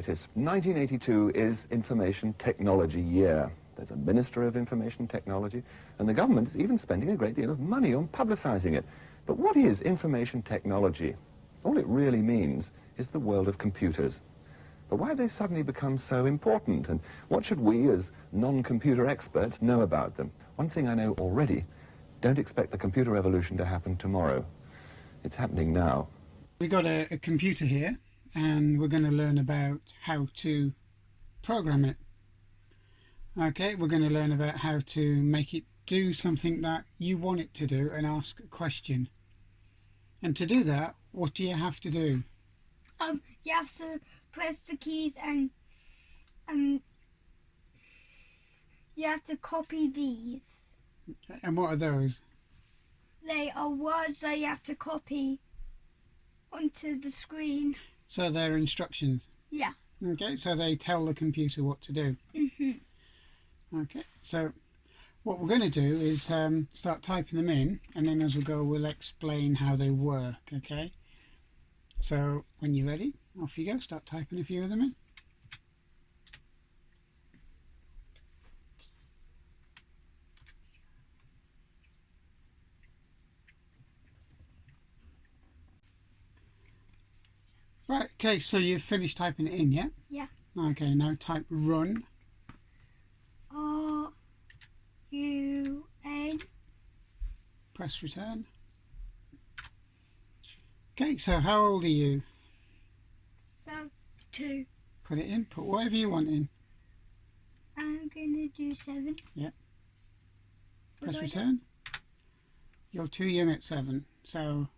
notice, 1982 is Information Technology Year. There's a Minister of Information Technology, and the government is even spending a great deal of money on publicising it. But what is information technology? All it really means is the world of computers. But why have they suddenly become so important, and what should we, as non-computer experts, know about them? One thing I know already, don't expect the computer revolution to happen tomorrow. It's happening now. We've got a computer here, and we're going to learn about how to program it. Okay, we're going to learn about how to make it do something that you want it to do and ask a question. And to do that, what do you have to do? You have to press the keys and you have to copy these. And what are those? They are words that you have to copy onto the screen. So they're instructions? Yeah. Okay, so they tell the computer what to do. Mm-hmm. Okay, so what we're going to do is start typing them in, and then as we go we'll explain how they work, okay? So when you're ready, off you go, start typing a few of them in. Right, okay, so you've finished typing it in, yeah? Yeah. Okay, now type run. R-U-N. Press return. Okay, so how old are you? About 2. Put it in, put whatever you want in. I'm gonna do 7. Yeah. What Press do I do? return. You're too young at 7, so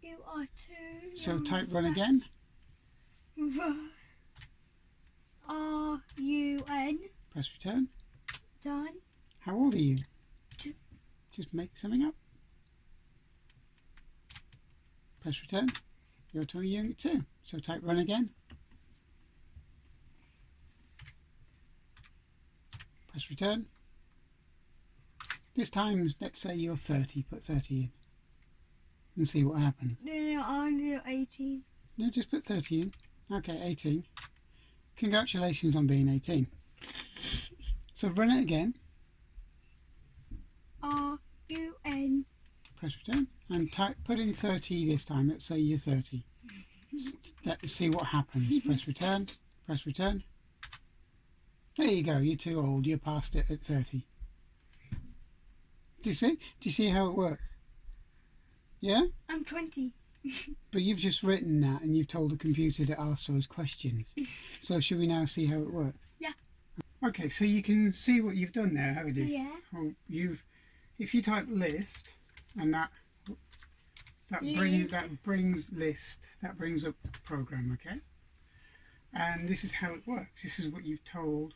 You are 2. so type run again. R-U-N. Press return. Done. How old are you? 2. Just make something up. Press return. You're too young at 2, so type run again. Press return. This time, let's say you're 30, put 30 in and see what happens. No, I'm 18. No, just put 30 in. Okay, 18. Congratulations on being 18. So run it again. R-U-N. Press return and put in 30 this time. Let's say you're 30. Let's see what happens. Press return. Press return. There you go. You're too old. You're past it at 30. Do you see? Do you see how it works? Yeah? I'm 20. But you've just written that and you've told the computer to ask those questions. So should we now see how it works? Yeah. Okay, so you can see what you've done there, haven't you? Yeah. Well, if you type list and that brings list, that brings up the program, okay? And this is how it works. This is what you've told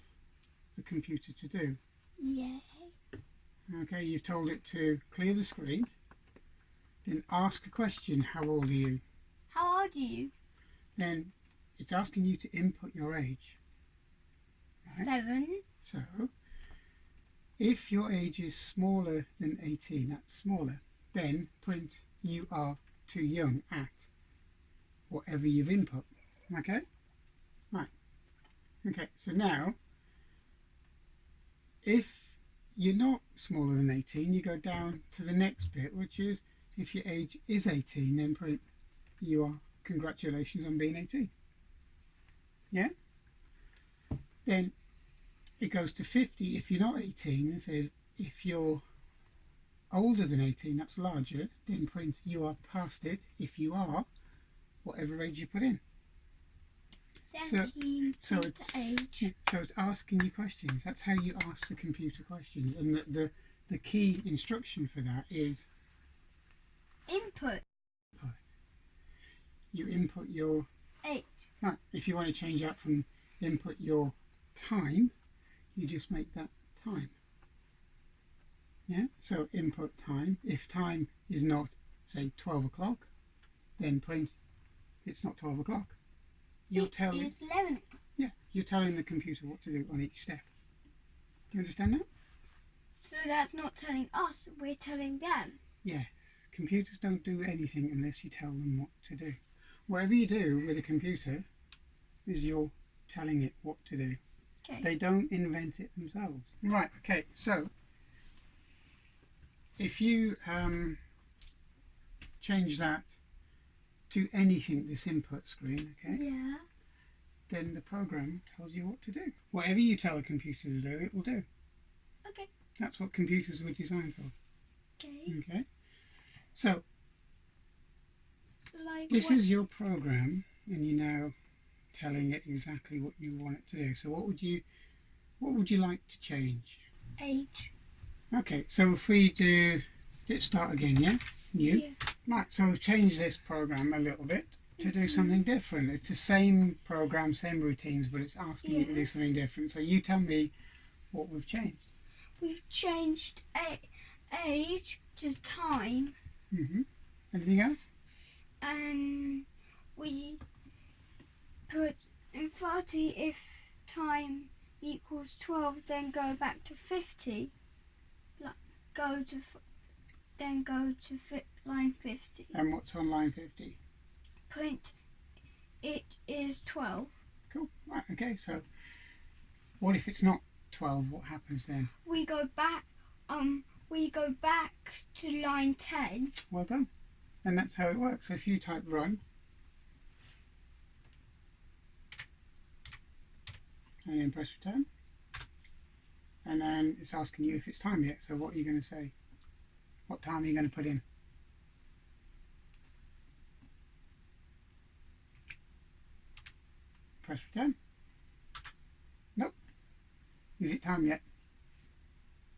the computer to do. Yeah. Okay, you've told it to clear the screen, then ask a question. How old are you? How old are you? Then it's asking you to input your age. Right? 7. So if your age is smaller than 18, that's smaller, then print you are too young at whatever you've input. Okay? Right. Okay, so now if you're not smaller than 18, you go down to the next bit, which is if your age is 18, then print you are congratulations on being 18. Yeah? Then it goes to 50 if you're not 18 and says if you're older than 18, that's larger, then print you are past it if you are whatever age you put in. 17. So it's asking you questions. That's how you ask the computer questions, and the key instruction for that is Input. you input your age. Right. If you want to change that from input your time, you just make that time. Yeah. So input time. If time is not, say, 12 o'clock, then print it's not 12 o'clock. You're telling. It's 11. Yeah. You're telling the computer what to do on each step. Do you understand that? So that's not telling us, we're telling them. Yes. Computers don't do anything unless you tell them what to do. Whatever you do with a computer, is you're telling it what to do. Okay. They don't invent it themselves. Right, okay, so if you change that to anything, this input screen, okay, Yeah. then the program tells you what to do. Whatever you tell a computer to do, it will do. Okay. That's what computers were designed for. Okay. Okay, so Like this what? is your program, and you're now telling it exactly what you want it to do. So what would you like to change? Age. Okay, so if we do, let's start again, yeah? New. Yeah. Right, so we've changed this program a little bit to do something different. It's the same program, same routines, but it's asking you to do something different. So you tell me what we've changed. We've changed age to time, Anything else? and we put in 30 if time equals 12, then go back to 50. Like then go to line 50. And what's on line 50? Print it is 12. Cool. Right, okay, so what if it's not 12? What happens then? We go back to line 10. Well done. And that's how it works. So if you type run, and then press return, and then it's asking you if it's time yet. So what are you going to say? What time are you going to put in? Press return. Nope. Is it time yet?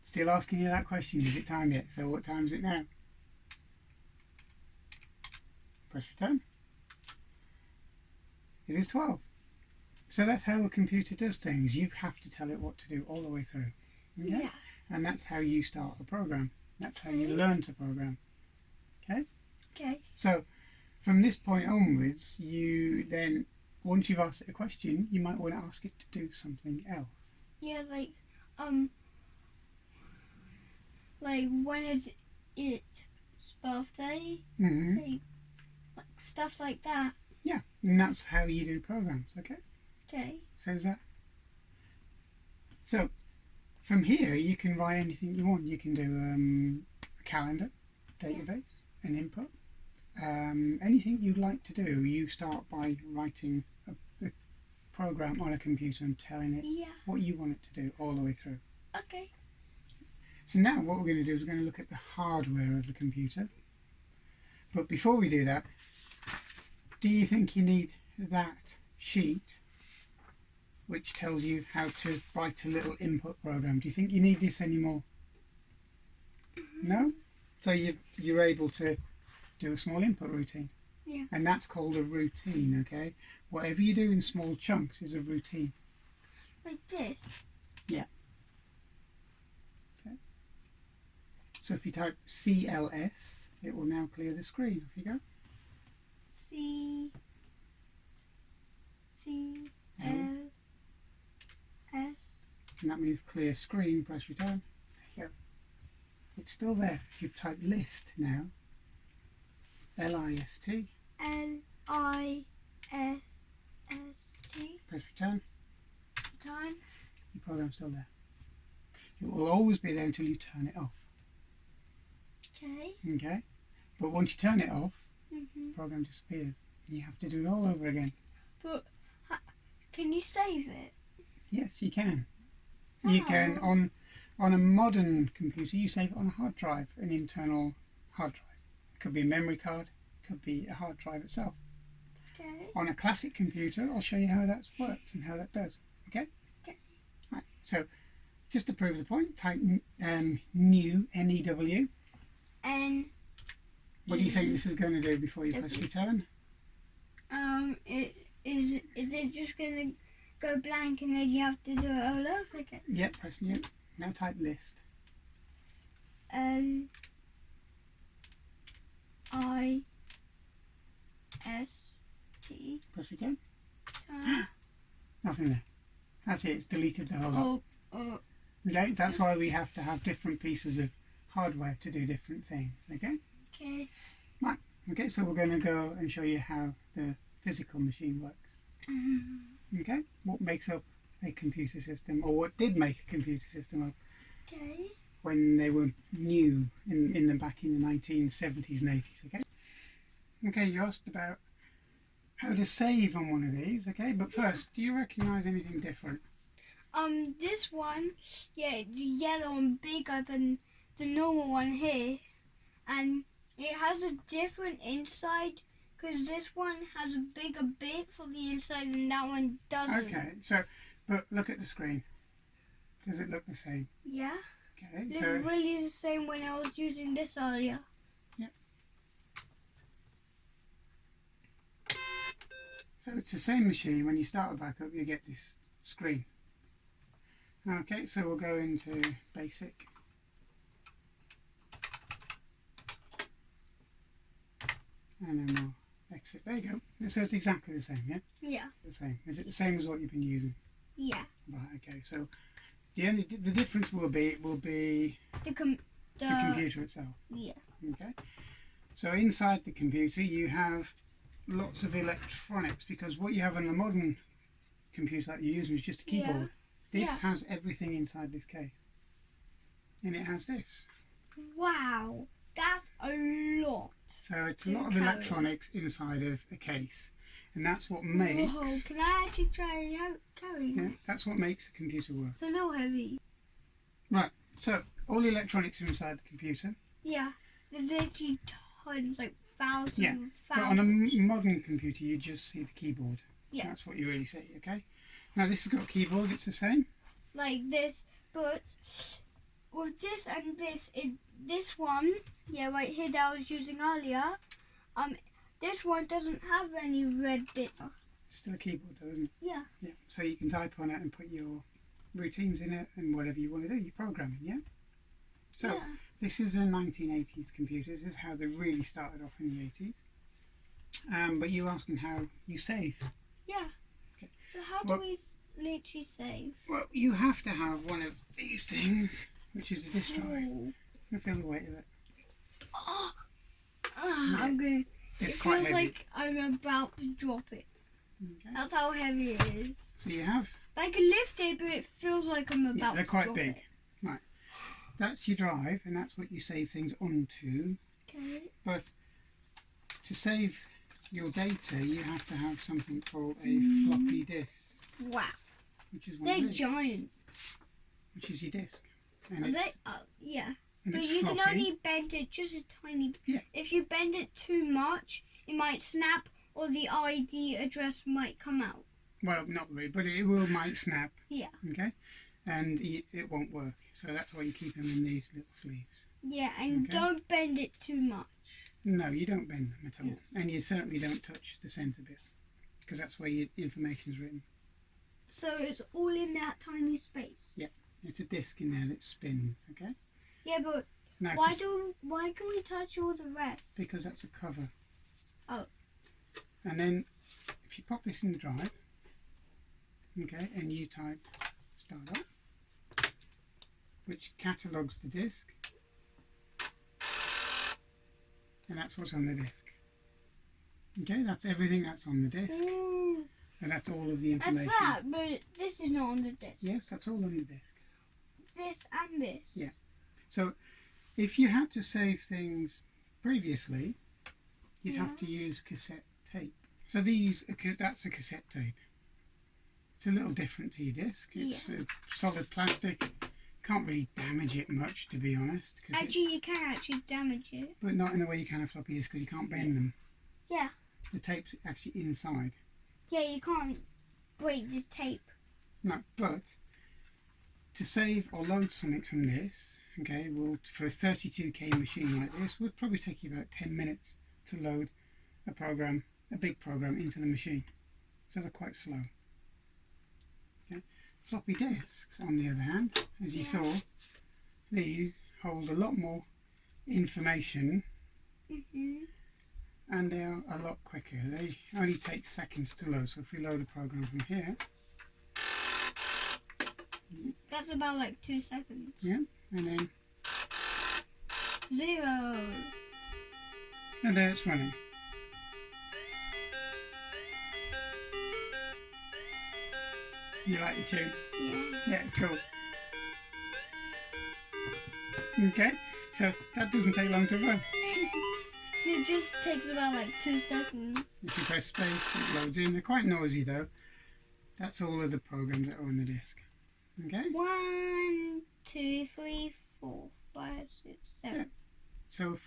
Still asking you that question. Is it time yet? So what time is it now? Press return. It is 12. So that's how a computer does things. You have to tell it what to do all the way through. Okay? Yeah. And that's how you start a program. That's how you learn to program. Okay? Okay. So from this point onwards, you then, once you've asked it a question, you might want to ask it to do something else. Yeah, like when is its birthday? Like stuff like that. Yeah, and that's how you do programs, okay? Okay. So is that? So from here, you can write anything you want. You can do a calendar, database, an input, anything you'd like to do. You start by writing a program on a computer and telling it what you want it to do all the way through. Okay. So now what we're going to do is we're going to look at the hardware of the computer. But before we do that, do you think you need that sheet which tells you how to write a little input program? Do you think you need this anymore? No? So you're able to do a small input routine. Yeah. And that's called a routine, okay? Whatever you do in small chunks is a routine. Like this. Yeah. Okay. So if you type CLS, it will now clear the screen. Off you go. CLS. And that means clear screen. Press return. There you go. It's still there. If you type list now, LIST, LIST. press return, Time. your program's still there. It will always be there until you turn it off. Okay. Okay? But once you turn it off, the program disappears. You have to do it all over again. But can you save it? Yes, you can. You can, on a modern computer, you save it on a hard drive, an internal hard drive. It could be a memory card, it could be a hard drive itself. Okay. On a classic computer, I'll show you how that works and how that does. Okay? Okay. Right. So, just to prove the point, type new, N-E-W. What do you think this is going to do before you press return? Is it just gonna go blank and then you have to do it all over again? Yep, press new. Now type list. LIST. Press return. Time. Nothing there. That's it, it's deleted the whole lot. Okay, that's why we have to have different pieces of hardware to do different things. Okay? Okay. Right. Okay, so we're going to go and show you how the physical machine works. Okay, what makes up a computer system, or what did make a computer system up Okay. when they were new in them back in the 1970s and 80s. Okay. Okay, you asked about how to save on one of these. Okay, but first, do you recognise anything different? This one, yeah, the yellow and bigger than the normal one here, and it has a different inside because this one has a bigger bit for the inside and that one doesn't. Okay, so but look at the screen. Does it look the same? Yeah. Okay, It so was really the same when I was using this earlier. so it's the same machine. When you start a backup, you get this screen. Okay, so we'll go into basic. And then we'll exit. There you go. So it's exactly the same, yeah? Yeah. The same. Is it the same as what you've been using? Yeah. Right, okay. So the difference will be The the computer itself. Yeah. Okay. So inside the computer you have lots of electronics, because what you have on a modern computer that you're using is just a keyboard. This Yeah. has everything inside this case. And it has this. Wow. That's a lot. So it's a To lot of carry. electronics inside of a case. And that's what makes Whoa, can I actually try and carry yeah, it? that's what makes a computer work. It's a little heavy. Right. So all the electronics are inside the computer. Yeah. There's literally tons, like thousands. Yeah, But on a modern computer you just see the keyboard. Yeah. That's what you really see, okay? Now this has got a keyboard, it's the same. Like this, but with this and this, this one, yeah, right here that I was using earlier, this one doesn't have any red bit. It's still a keyboard though, isn't it? Yeah. Yeah. So you can type on it and put your routines in it and whatever you want to do, your programming, yeah? So Yeah. this is a 1980s computer. This is how they really started off in the 80s. But you're asking how you save. Yeah. Okay. So how Well- do we literally save? Well, you have to have one of these things, which is a disk drive. Ooh. You feel the weight of it. Oh. I'm going. It's It quite feels heavy. like I'm about to drop it. Okay. That's how heavy it is. So you have, I can lift it, but it feels like I'm yeah, about they're to quite drop big. it. Right. That's your drive, and that's what you save things onto. Okay. But to save your data, you have to have something called a floppy disk, Wow. which is one They're of these, giant. which is your disk. And Are it's, they? Yeah. and But it's you floppy. can only bend it just a tiny bit. Yeah. If you bend it too much, it might snap or the ID address might come out. Well, not really, but it might snap. Yeah. Okay, and it won't work. So that's why you keep them in these little sleeves. Yeah, and Okay. don't bend it too much. No, you don't bend them at all, and you certainly don't touch the centre bit, because that's where your information's written. So it's all in that tiny space. It's a disc in there that spins. Okay. Yeah, but Now, why can we touch all the rest? because that's a cover. Oh. And then if you pop this in the drive, okay, and you type start up, which catalogues the disk, and that's what's on the disk. Okay, that's everything that's on the disk, Ooh, and that's all of the that's information. that, but this is not on the disc. Yes, that's all on the disk. This and this. Yeah. So if you had to save things previously, you'd have to use cassette tape. So that's a cassette tape. It's a little different to your disc. It's solid plastic. Can't really damage it much, to be honest. Actually, you can actually damage it. But not in the way you can a floppy disk, because you can't bend them. Yeah. The tape's actually inside. Yeah, you can't break this tape. No, but to save or load something from this, okay, well, for a 32K machine like this, would probably take you about 10 minutes to load a program, a big program, into the machine. So they're quite slow. Okay. Floppy disks, on the other hand, as you saw, these hold a lot more information, and they are a lot quicker. They only take seconds to load. So if we load a program from here, That's about like 2 seconds. yeah, and then 0. and there it's running. You like the tune? Yeah. Yeah, it's cool. Okay, so that doesn't take long to run. It just takes about like 2 seconds. If you press space, it loads in. They're quite noisy though. That's all of the programs that are on the disk. Okay? 1, 2, 3, 4, 5, 6, 7. Yeah. So if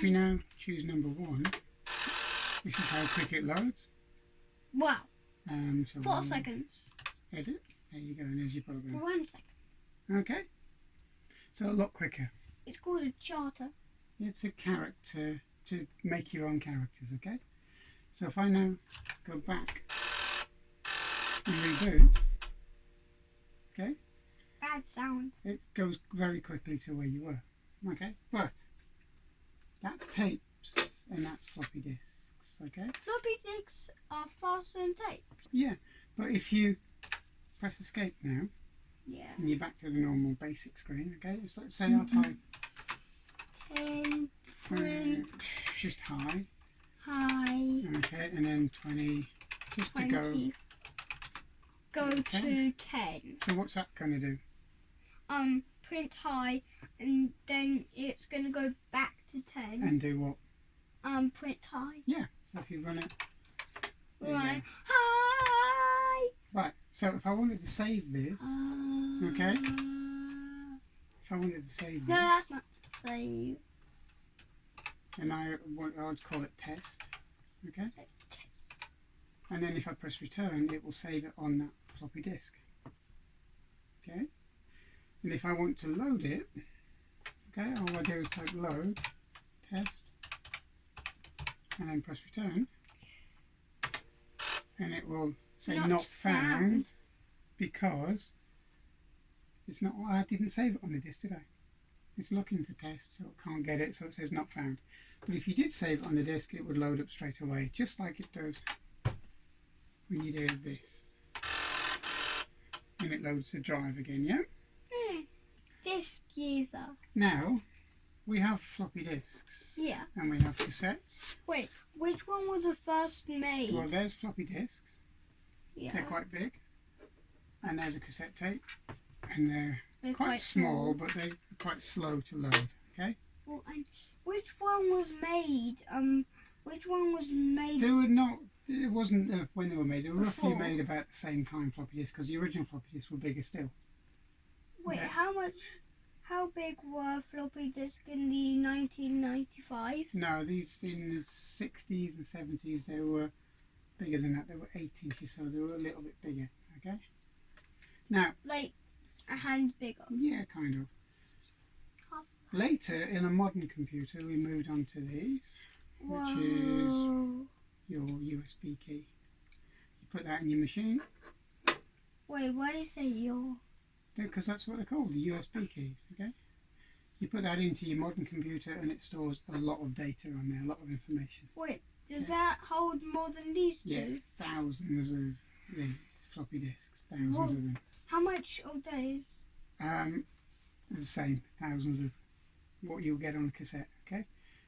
we now choose number 1, this is how quick it loads. Wow. So 4 we'll seconds. edit. There you go, and there's your program. 1 second. Okay? So a lot quicker. It's called a charter. It's a character to make your own characters, okay? So if I now go back and reboot, okay, Bad sound. it goes very quickly to where you were, okay? But that's tapes and that's floppy disks, okay? Floppy disks are faster than tape. Yeah, but if you press escape now Yeah. and you're back to the normal basic screen, okay? So let's say I'll type 10 print just high, high okay, and then 20 just to go. 20. Go Okay. to 10. So what's that going to do? Print high, and then it's gonna go back to 10. And do what? Print high. Yeah, so if you run it. there you Right. go. High. Right, so if I wanted to save this, okay, if I wanted to save No, this, that's not save. and I'd call it test, okay, Save test. and then if I press return, it will save it on that floppy disk, okay, and if I want to load it, okay, all I do is type load, test, and then press return, and it will say not found because it's not. I didn't save it on the disk, did I? It's looking for test, so it can't get it, so it says not found. But if you did save it on the disk, it would load up straight away, just like it does when you do this. And it loads the drive again, yeah? Disk user. Now, we have floppy disks, Yeah. and we have cassettes. Wait, which one was the first made? Well, there's floppy disks. Yeah. They're quite big. And there's a cassette tape. And they're They're quite small, but they're quite slow to load, okay? Well, and which one was made? Which one was made? They were not, it wasn't when they were made, they were roughly Before. made about the same time, floppy disks, because the original floppy disks were bigger still. Wait, Yeah. how big were floppy disks in the 1995? No, these in the 60s and 70s, they were bigger than that. They were 8 inches, so they were a little bit bigger, okay? Now, Like a hand bigger. yeah, kind of. Half. Later, in a modern computer, we moved on to these, which is Whoa. your USB key. You put that in your machine, Wait, why do you say your? because that's what they're called, USB keys, okay? You put that into your modern computer and it stores a lot of data on there, a lot of information. Wait, does that hold more than these Yeah, two? thousands of these floppy disks, thousands Whoa. of them. How much of those? The same, thousands of what you'll get on a cassette, okay?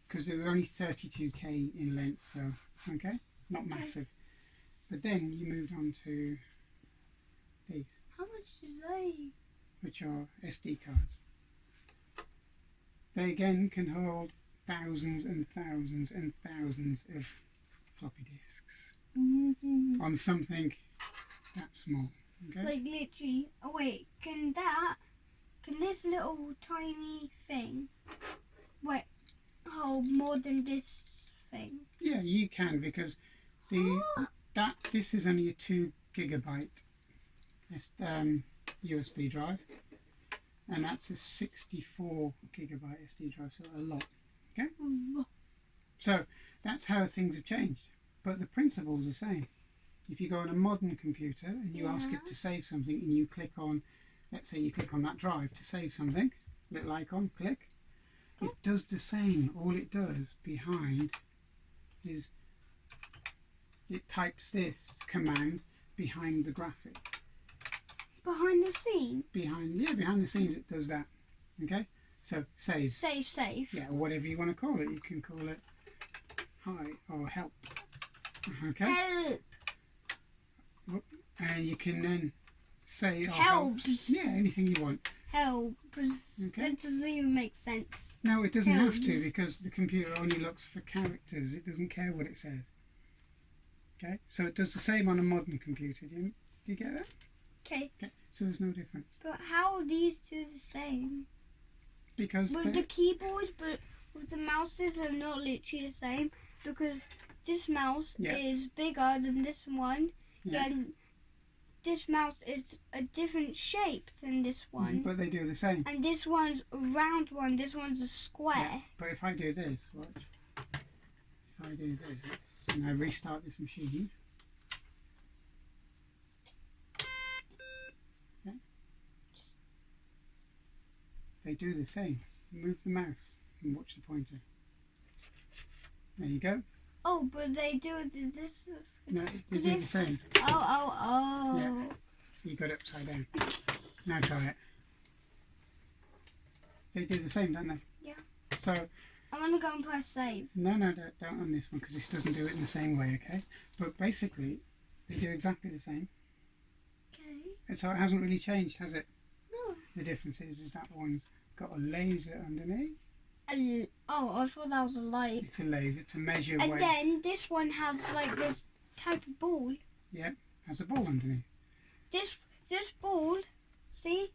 Because they were only 32K in length, so, okay? Not massive. But then you moved on to these, How much is they? which are SD cards. They again can hold thousands and thousands and thousands of floppy disks on something that small, okay? Like literally. Oh wait, can this little tiny thing, wait, hold more than this thing? Yeah, you can, because this is only a 2 gigabyte USB drive, and that's a 64 gigabyte SD drive, so a lot. Okay, so that's how things have changed, but the principle's the same. If you go on a modern computer and you ask it to save something, and you click on, let's say you click on that drive to save something, little icon, click, it does the same. All it does behind is it types this command behind the graphic. Behind the scene. Behind the scenes it does that. Okay? So save. Save. Yeah, or whatever you want to call it. You can call it hi or help. Okay? Help. And you can then say or Helps. Yeah, anything you want. Helps. Okay. That doesn't even make sense. No, it doesn't have to Helps. because the computer only looks for characters. It doesn't care what it says. Okay, so it does the same on a modern computer. Do you get that? Okay. Okay, so there's no difference. But how are these two the same? Because With the keyboards, but with the mouses are not literally the same because this mouse Yeah. is bigger than this one, Yeah. and this mouse is a different shape than this one. But they do the same. And this one's a round one, this one's a square. Yeah. But if I do this, watch. If I do this, and I restart this machine. Okay. They do the same. Move the mouse and watch the pointer. There you go. Oh, but they do this. No, they do the same. Oh. Yeah. So you got it upside down. Now try it. They do the same, don't they? Yeah. So I'm gonna go and press save. no, don't on this one because this doesn't do it in the same way, okay? But basically, they do exactly the same. Okay. And so it hasn't really changed, has it? No. The difference is that one's got a laser underneath. Oh, I thought that was a light. It's a laser to measure And where. then this one has like this type of ball. Yeah, has a ball underneath. This ball, see,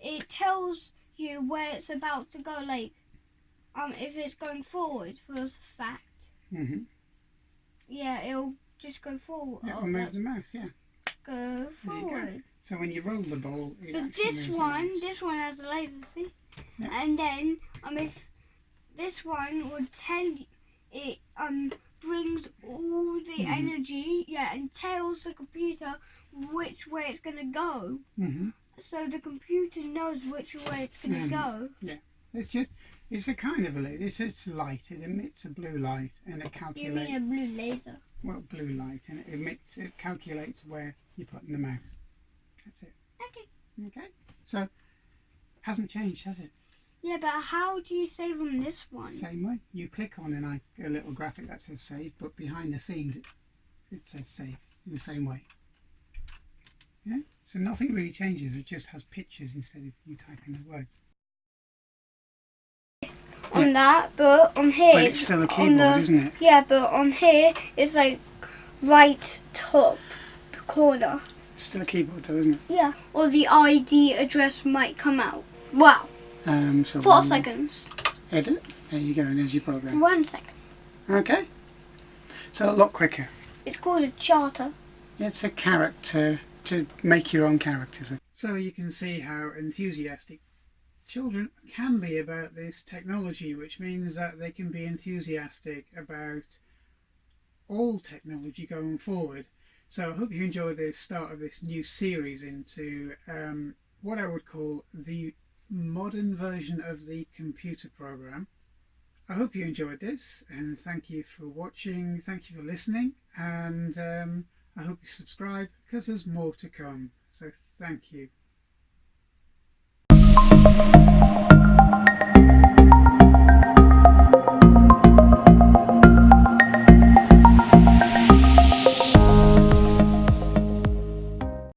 it tells you where it's about to go. Like, if it's going forward for a fact. Mhm. Yeah, it'll just go forward. Yeah, Oh, and move that's the mouse. Yeah. go There you go. forward. So when you roll the ball, it But actually this moves the one, mouse. this one has a laser, see? Yeah. And then if this one would tell you, it brings all the energy, and tells the computer which way it's gonna go. Mhm. So the computer knows which way it's gonna go. Yeah. It's a kind of a laser. It's light. It emits a blue light, and it You calculates. mean a blue laser? Well, blue light, and it calculates where you're putting the mouse. That's it. Okay. Okay. So hasn't changed, has it? Yeah, but how do you save on this one? Same way. You click on a little graphic that says save, but behind the scenes it says save in the same way. Yeah. So nothing really changes. It just has pictures instead of you typing the words. On that, but on here But it's still a keyboard, isn't it? Yeah, but on here it's like right top corner. It's still a keyboard though, isn't it? Yeah. Or the ID address might come out. Wow. So 4 seconds. Edit. There you go, and there's your program. 1 second. Okay. So a lot quicker. It's called a charter. It's a character to make your own characters. So you can see how enthusiastic children can be about this technology, which means that they can be enthusiastic about all technology going forward. So I hope you enjoy the start of this new series into what I would call the modern version of the computer program. I hope you enjoyed this, and thank you for watching, thank you for listening, and I hope you subscribe because there's more to come. So thank you.